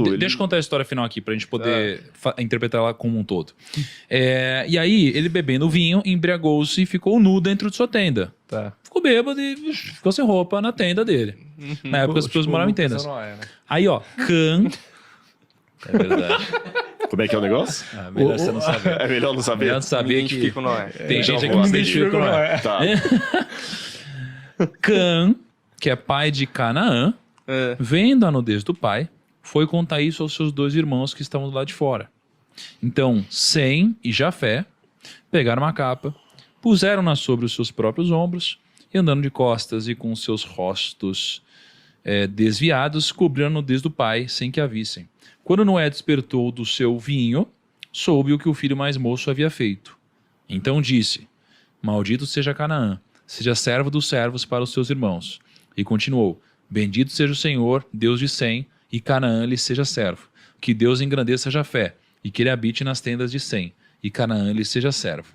Deixa eu contar a história final aqui pra gente poder interpretar ela como um todo. E aí, ele bebendo vinho, embriagou-se e ficou nu dentro de sua tenda. Tá. Ficou bêbado e ficou sem roupa na tenda dele. Na época as pessoas moravam em tendas. Aí, ó, Cã... É verdade. Como é que é o negócio? Melhor você não saber. É melhor não saber. Melhor não saber Me que identifico, não é? tem gente não que vou se identifica com Noé. Tá. Cã, que é pai de Canaã, vendo a nudez do pai, foi contar isso aos seus 2 irmãos que estavam do lado de fora. Então, Sem e Jafé pegaram uma capa, puseram-na sobre os seus próprios ombros e, andando de costas e com seus rostos desviados, cobriram a nudez do pai sem que a vissem. Quando Noé despertou do seu vinho, soube o que o filho mais moço havia feito. Então disse: Maldito seja Canaã, seja servo dos servos para os seus irmãos. E continuou: Bendito seja o Senhor, Deus de Sem, e Canaã lhe seja servo. Que Deus engrandeça Jafé, e que ele habite nas tendas de Sem, e Canaã lhe seja servo.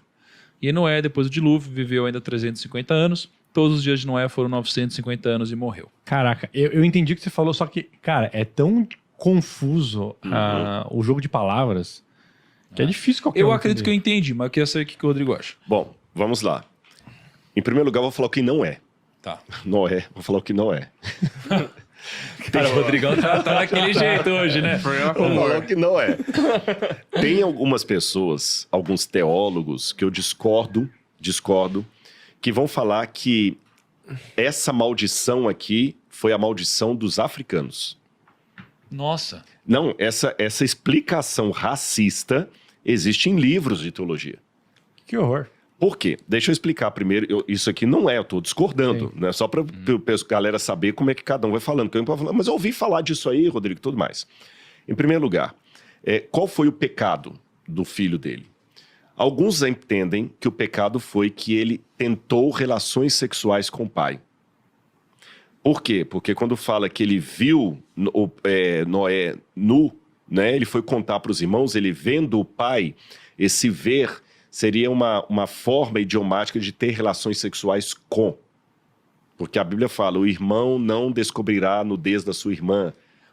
E Noé, depois do dilúvio, viveu ainda 350 anos. Todos os dias de Noé foram 950 anos e morreu. Caraca, eu entendi o que você falou, só que, cara, é tão confuso o jogo de palavras que é difícil qualquer Eu acredito que eu entendi, mas eu queria saber o que o Rodrigo acha. Bom, vamos lá. Em primeiro lugar, eu vou falar o que não é. Tá. Noé, vou falar o que não é. Cara, o Rodrigão tá daquele jeito hoje, né? Vou falar o que não é. Tem algumas pessoas, alguns teólogos, que eu discordo, que vão falar que essa maldição aqui foi a maldição dos africanos. Nossa. Não, essa explicação racista existe em livros de teologia. Que horror. Por quê? Deixa eu explicar primeiro. Isso aqui não é, eu tô discordando, né? Só pra galera saber como é que cada um vai falando. Mas eu ouvi falar disso aí, Rodrigo, e tudo mais. Em primeiro lugar, qual foi o pecado do filho dele? Alguns entendem que o pecado foi que ele tentou relações sexuais com o pai. Por quê? Porque quando fala que ele viu Noé nu, né? Ele foi contar para os irmãos, ele vendo o pai, esse ver seria uma forma idiomática de ter relações sexuais com. Porque a Bíblia fala, o irmão não descobrirá a nudez da sua irmã,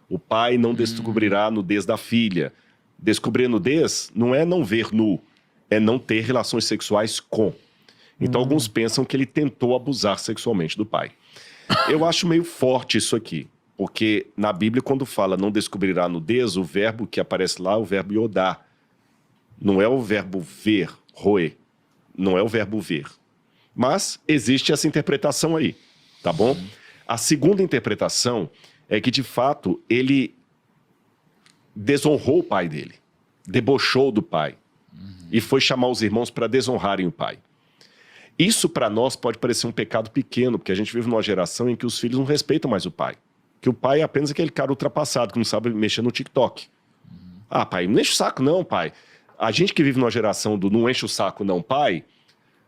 o pai não descobrirá a nudez da filha. Descobrir a nudez não é não ver nu, é não ter relações sexuais com. Então alguns pensam que ele tentou abusar sexualmente do pai. Eu acho meio forte isso aqui, porque na Bíblia quando fala não descobrirá a nudez, o verbo que aparece lá é o verbo iodá. Não é o verbo ver, roer. Não é o verbo ver. Mas existe essa interpretação aí, tá bom? A segunda interpretação é que de fato ele desonrou o pai dele, debochou do pai e foi chamar os irmãos para desonrarem o pai. Isso para nós pode parecer um pecado pequeno, porque a gente vive numa geração em que os filhos não respeitam mais o pai. Que o pai é apenas aquele cara ultrapassado que não sabe mexer no TikTok. Ah, pai, não enche o saco não, pai. A gente que vive numa geração do não enche o saco não, pai,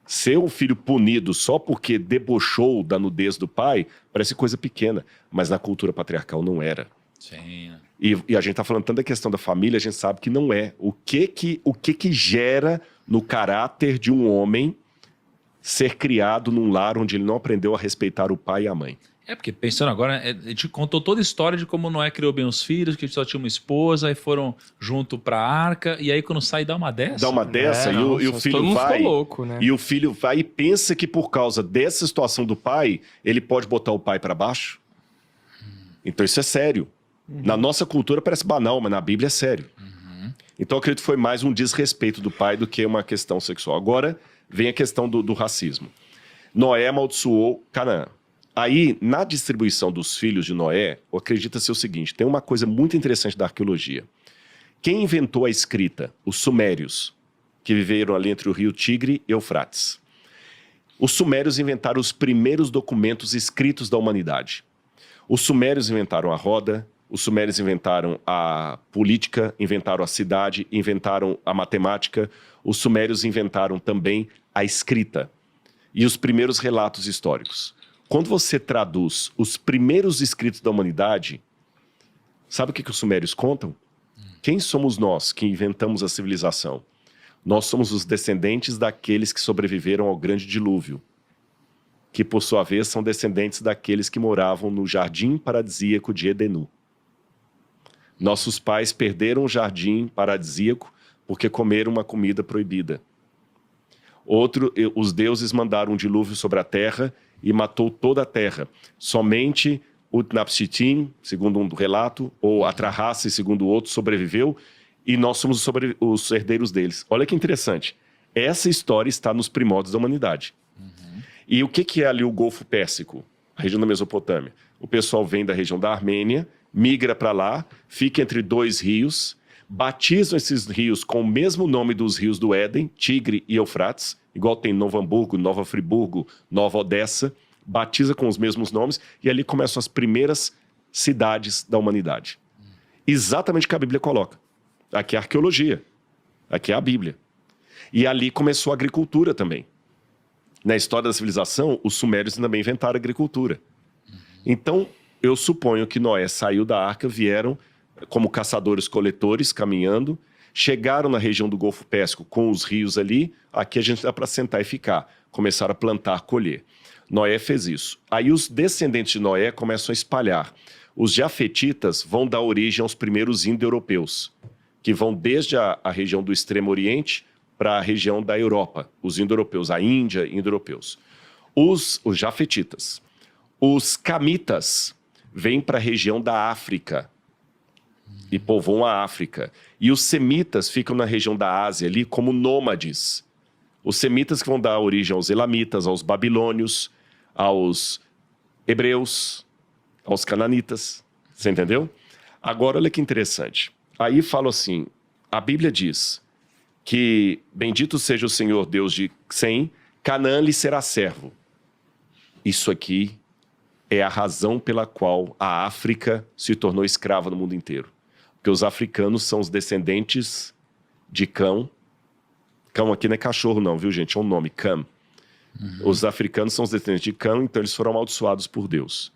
ser um filho punido só porque debochou da nudez do pai parece coisa pequena, mas na cultura patriarcal não era. Sim. E a gente tá falando tanto da questão da família, a gente sabe que não é. O que gera no caráter de um homem ser criado num lar onde ele não aprendeu a respeitar o pai e a mãe? Porque pensando agora, a gente contou toda a história de como Noé criou bem os filhos, que só tinha uma esposa, aí foram junto pra arca, e aí quando sai dá uma dessa. Dá uma dessa, e o filho vai, ficou louco, né? E o filho vai e pensa que por causa dessa situação do pai, ele pode botar o pai pra baixo. Então isso é sério. Na nossa cultura parece banal, mas na Bíblia é sério. Então eu acredito que foi mais um desrespeito do pai do que uma questão sexual. Agora vem a questão do racismo. Noé amaldiçoou Canaã. Aí, na distribuição dos filhos de Noé, acredita-se o seguinte, tem uma coisa muito interessante da arqueologia. Quem inventou a escrita? Os sumérios, que viveram ali entre o rio Tigre e Eufrates. Os sumérios inventaram os primeiros documentos escritos da humanidade. Os sumérios inventaram a roda, os sumérios inventaram a política, inventaram a cidade, inventaram a matemática. Os sumérios inventaram também a escrita e os primeiros relatos históricos. Quando você traduz os primeiros escritos da humanidade, sabe o que os sumérios contam? Quem somos nós que inventamos a civilização? Nós somos os descendentes daqueles que sobreviveram ao grande dilúvio, que por sua vez são descendentes daqueles que moravam no jardim paradisíaco de Edenu. Nossos pais perderam o jardim paradisíaco porque comeram uma comida proibida. Outro, os deuses mandaram um dilúvio sobre a terra e matou toda a terra. Somente Utnapishtim, segundo um relato, ou Atrahasis, segundo o outro, sobreviveu e nós somos os herdeiros deles. Olha que interessante. Essa história está nos primórdios da humanidade. E o que é ali o Golfo Pérsico? A região da Mesopotâmia. O pessoal vem da região da Armênia, migra para lá, fica entre dois rios, batizam esses rios com o mesmo nome dos rios do Éden, Tigre e Eufrates, igual tem Novo Hamburgo, Nova Friburgo, Nova Odessa, batiza com os mesmos nomes e ali começam as primeiras cidades da humanidade. Exatamente o que a Bíblia coloca. Aqui é a arqueologia, aqui é a Bíblia. E ali começou a agricultura também. Na história da civilização, os sumérios também inventaram a agricultura. Então, eu suponho que Noé saiu da arca, vieram como caçadores-coletores, caminhando, chegaram na região do Golfo Pérsico com os rios ali, aqui a gente dá para sentar e ficar. Começaram a plantar, colher. Noé fez isso. Aí os descendentes de Noé começam a espalhar. Os jafetitas vão dar origem aos primeiros indo-europeus, que vão desde a região do Extremo Oriente para a região da Europa, os indo-europeus, a Índia, indo-europeus. Os jafetitas. Os camitas vêm para a região da África e povoam a África. E os semitas ficam na região da Ásia ali como nômades. Os semitas que vão dar origem aos elamitas, aos babilônios, aos hebreus, aos cananitas. Você entendeu? Agora, olha que interessante. Aí falo assim, a Bíblia diz que bendito seja o Senhor Deus de Sem, Canaã lhe será servo. Isso aqui é a razão pela qual a África se tornou escrava no mundo inteiro. Porque os africanos são os descendentes de Cão. Cão aqui não é cachorro não, viu gente? É um nome, Cam. Os africanos são os descendentes de Cão, então eles foram amaldiçoados por Deus.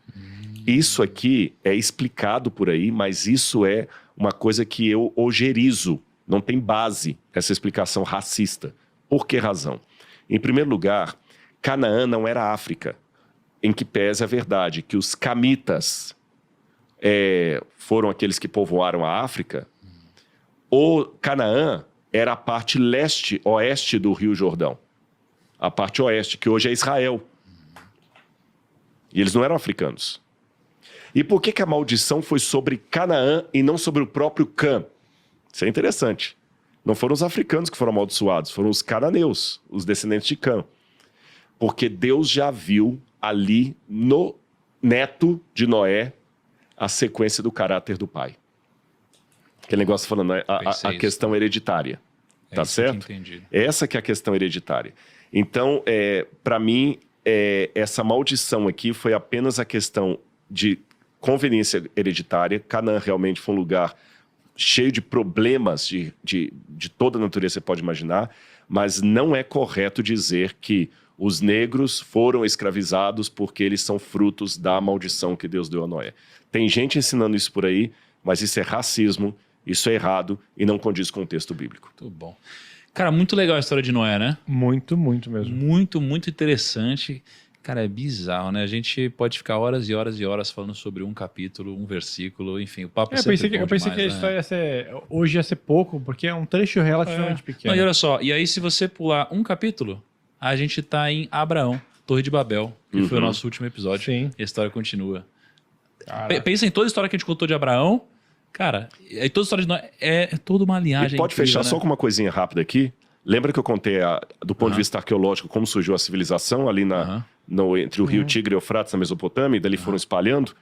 Isso aqui é explicado por aí, mas isso é uma coisa que eu ojerizo. Não tem base essa explicação racista. Por que razão? Em primeiro lugar, Canaã não era África, em que pese a verdade que os camitas foram aqueles que povoaram a África. O Canaã era a parte leste-oeste do Rio Jordão. A parte oeste, que hoje é Israel. E eles não eram africanos. E por que a maldição foi sobre Canaã e não sobre o próprio Cã? Isso é interessante. Não foram os africanos que foram amaldiçoados, foram os cananeus, os descendentes de Cã. Porque Deus já viu ali no neto de Noé a sequência do caráter do pai. Aquele negócio falando, a questão hereditária. Tá certo? Essa que é a questão hereditária. Então, para mim, essa maldição aqui foi apenas a questão de conveniência hereditária. Canaã realmente foi um lugar cheio de problemas de toda a natureza, você pode imaginar, mas não é correto dizer que os negros foram escravizados porque eles são frutos da maldição que Deus deu a Noé. Tem gente ensinando isso por aí, mas isso é racismo, isso é errado e não condiz com o texto bíblico. Muito bom. Cara, muito legal a história de Noé, né? Muito, muito mesmo. Muito, muito interessante. Cara, é bizarro, né? A gente pode ficar horas e horas e horas falando sobre um capítulo, um versículo, enfim, o papo é sempre bom Eu pensei demais, que a história hoje ia ser pouco, porque é um trecho relativamente pequeno. Não, e olha só, e aí se você pular um capítulo, a gente tá em Abraão, Torre de Babel, que foi o nosso último episódio. Sim. E a história continua. Pensa em toda a história que a gente contou de Abraão, cara, e toda a história de Noé é toda uma linhagem. E pode incrível, fechar né? só com uma coisinha rápida aqui? Lembra que eu contei, do ponto de vista arqueológico, como surgiu a civilização ali entre o rio Tigre e Eufrates, na Mesopotâmia, e dali foram espalhando?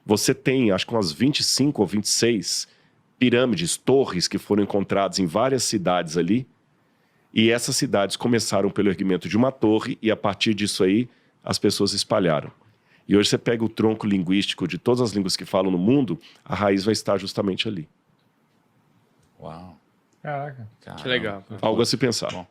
Você tem, acho que umas 25 ou 26 pirâmides, torres que foram encontradas em várias cidades ali, e essas cidades começaram pelo erguimento de uma torre, e a partir disso aí, as pessoas se espalharam. E hoje você pega o tronco linguístico de todas as línguas que falam no mundo, a raiz vai estar justamente ali. Uau. Caraca. Que legal. Algo a se pensar. Bom.